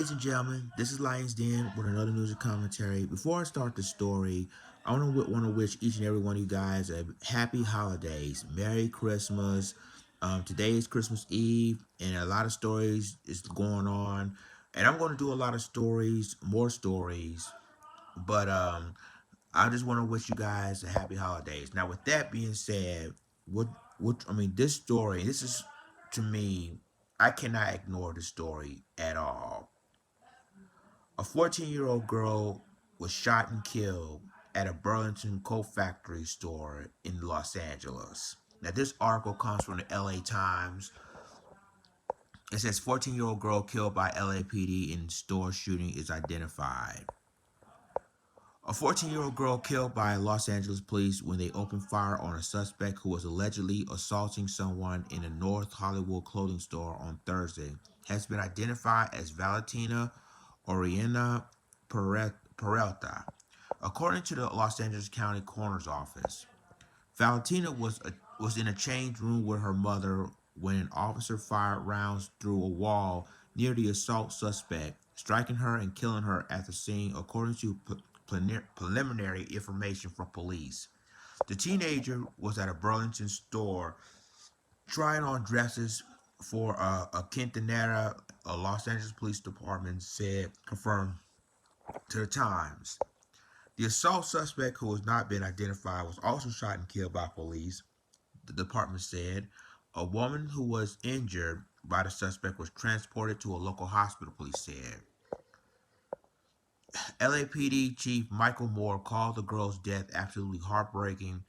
Ladies and gentlemen, this is Lions Den with another news and commentary. Before I start the story, I want to wish each and every one of you guys a happy holidays, Merry Christmas. Today is Christmas Eve, and a lot of stories is going on, and I'm going to do a lot of stories, more stories. But I just want to wish you guys a happy holidays. Now, with that being said, this story, this is to me, I cannot ignore the story at all. A 14-year-old girl was shot and killed at a Burlington coat factory store in Los Angeles. Now, this article comes from the LA Times. It says 14-year-old girl killed by LAPD in store shooting is identified. A 14-year-old girl killed by Los Angeles police when they opened fire on a suspect who was allegedly assaulting someone in a North Hollywood clothing store on Thursday has been identified as Valentina Oriana Peralta, according to the Los Angeles County Coroner's Office. Valentina was in a change room with her mother when an officer fired rounds through a wall near the assault suspect, striking her and killing her at the scene, according to preliminary information from police. The teenager was at a Burlington store trying on dresses for a quinceañera, a Los Angeles Police Department said, confirmed to the Times. The assault suspect, who has not been identified, was also shot and killed by police, the department said. A woman who was injured by the suspect was transported to a local hospital, police said. LAPD Chief Michael Moore called the girl's death absolutely heartbreaking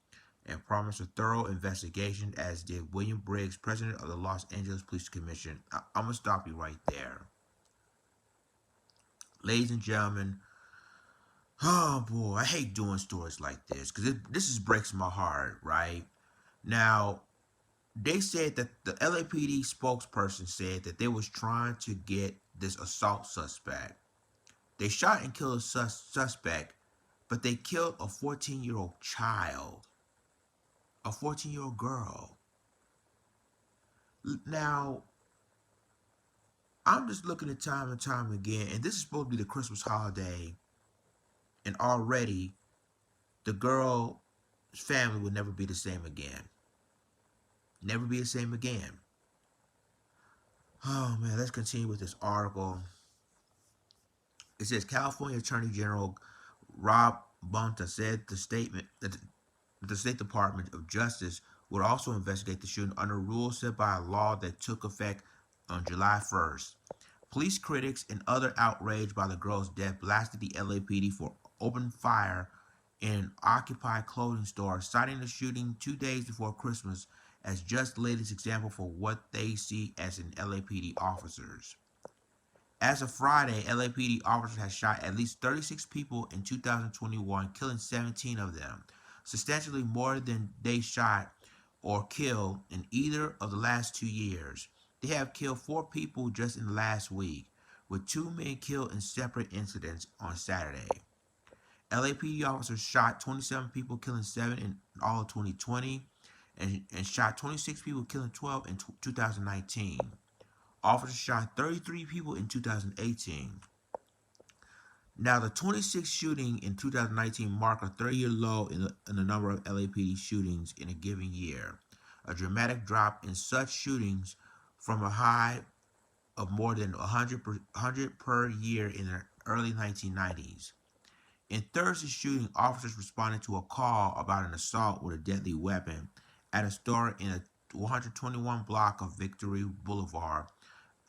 and promised a thorough investigation, as did William Briggs, president of the Los Angeles Police Commission. I'm going to stop you right there. Ladies and gentlemen, oh boy, I hate doing stories like this because this just breaks my heart, right? Now, they said that the LAPD spokesperson said that they was trying to get this assault suspect. They shot and killed a suspect, but they killed a 14-year-old child, a 14-year-old girl. Now, I'm just looking at time and time again, and this is supposed to be the Christmas holiday, and already the girl's family will never be the same again. Never be the same again. Oh man, let's continue with this article. It says California Attorney General Rob Bonta said the State Department of Justice would also investigate the shooting under rules set by a law that took effect on July 1st. Police critics and others outraged by the girl's death blasted the LAPD for open fire in an occupied clothing store, citing the shooting 2 days before Christmas as just the latest example for what they see as an LAPD officers. As of Friday, LAPD officers had shot at least 36 people in 2021, killing 17 of them, substantially more than they shot or killed in either of the last 2 years. They have killed 4 people just in the last week, with 2 men killed in separate incidents on Saturday. LAPD officers shot 27 people, killing 7 in all of 2020, and shot 26 people, killing 12 in 2019. Officers shot 33 people in 2018. Now, the 26 shooting in 2019 marked a 30-year low in the number of LAPD shootings in a given year, a dramatic drop in such shootings from a high of more than 100 per year in the early 1990s. In Thursday's shooting, officers responded to a call about an assault with a deadly weapon at a store in a 121 block of Victory Boulevard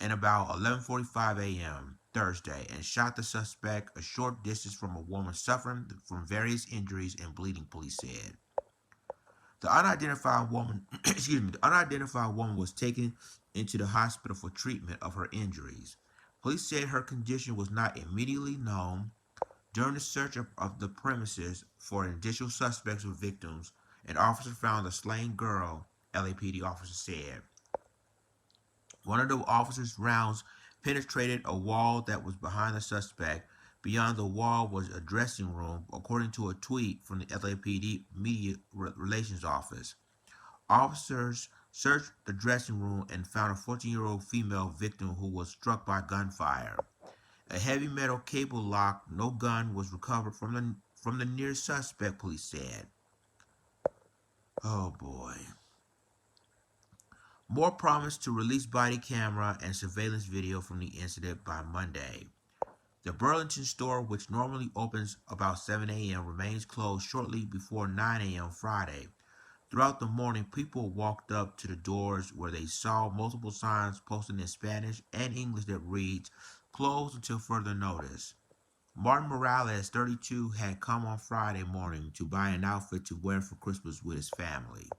at about 11:45 a.m. Thursday and shot the suspect a short distance from a woman suffering from various injuries and bleeding, police said. The unidentified woman, the unidentified woman was taken into the hospital for treatment of her injuries. Police said her condition was not immediately known. During the search of the premises for additional suspects or victims, an officer found a slain girl, LAPD officer said. One of the officer's rounds penetrated a wall that was behind the suspect. Beyond the wall was a dressing room, according to a tweet from the LAPD Media Relations Office. Officers searched the dressing room and found a 14-year-old female victim who was struck by gunfire. A heavy metal cable lock, no gun, was recovered from the near suspect, police said. Oh boy. More promised to release body camera and surveillance video from the incident by Monday. The Burlington store, which normally opens about 7 a.m., remains closed shortly before 9 a.m. Friday. Throughout the morning, people walked up to the doors where they saw multiple signs posted in Spanish and English that reads, "Closed until further notice." Martin Morales, 32, had come on Friday morning to buy an outfit to wear for Christmas with his family.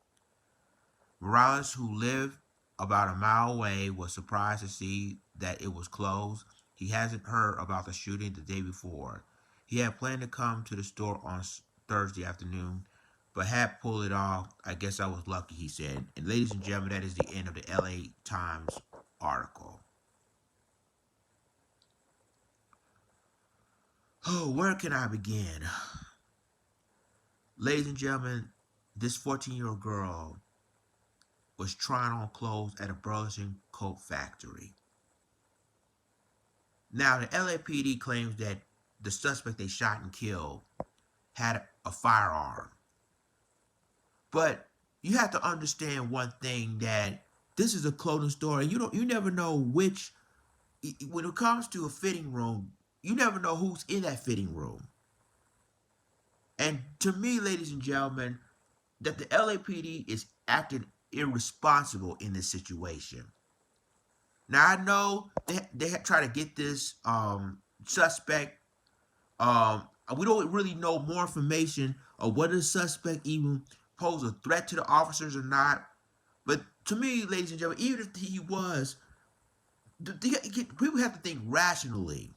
Morales, who lived about a mile away, was surprised to see that it was closed. He hasn't heard about the shooting the day before. He had planned to come to the store on Thursday afternoon, but had pulled it off. "I guess I was lucky," he said. And ladies and gentlemen, that is the end of the LA Times article. Oh, where can I begin? Ladies and gentlemen, this 14-year-old girl was trying on clothes at a Burlington coat factory. Now, the LAPD claims that the suspect they shot and killed had a firearm. But you have to understand one thing, that this is a clothing store, and you never know which, when it comes to a fitting room, you never know who's in that fitting room. And to me, ladies and gentlemen, that the LAPD is acting irresponsible in this situation. Now, I know they try to get this suspect. We don't really know more information of whether the suspect even posed a threat to the officers or not. But to me, ladies and gentlemen, even if he was, people have to think rationally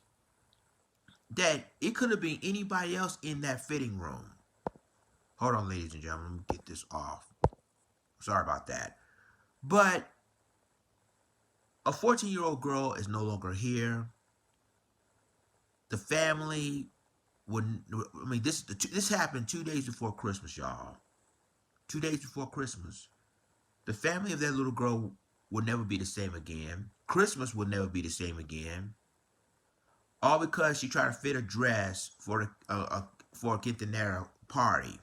that it could have been anybody else in that fitting room. Hold on, ladies and gentlemen, let me get this off. Sorry about that. But a 14-year-old girl is no longer here. The family would, I mean, this happened 2 days before Christmas, y'all. 2 days before Christmas. The family of that little girl would never be the same again. Christmas would never be the same again. All because she tried to fit a dress for a quinceañera party.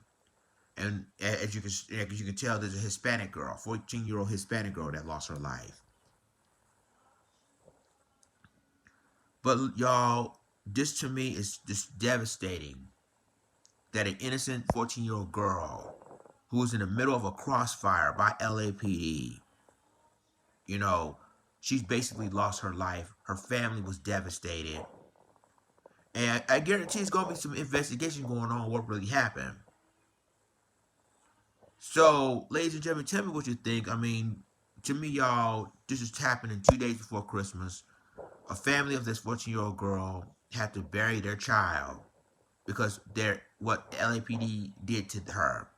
And as you can tell, there's a Hispanic girl, 14-year-old Hispanic girl that lost her life. But y'all, this to me is just devastating, that an innocent 14-year-old girl who was in the middle of a crossfire by LAPD, she's basically lost her life. Her family was devastated. And I guarantee it's going to be some investigation going on what really happened. So, ladies and gentlemen, tell me what you think. I mean, to me, y'all, this is happening 2 days before Christmas. A family of this 14-year-old girl had to bury their child because what LAPD did to her.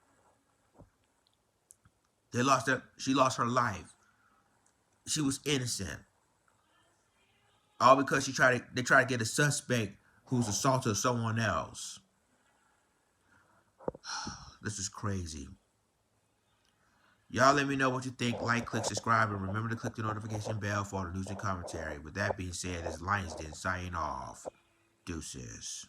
She lost her life. She was innocent. All because they tried to get a suspect who's assaulted someone else. This is crazy. Y'all let me know what you think. Like, click, subscribe, and remember to click the notification bell for all the news and commentary. With that being said, this Lions Den signing off. Deuces.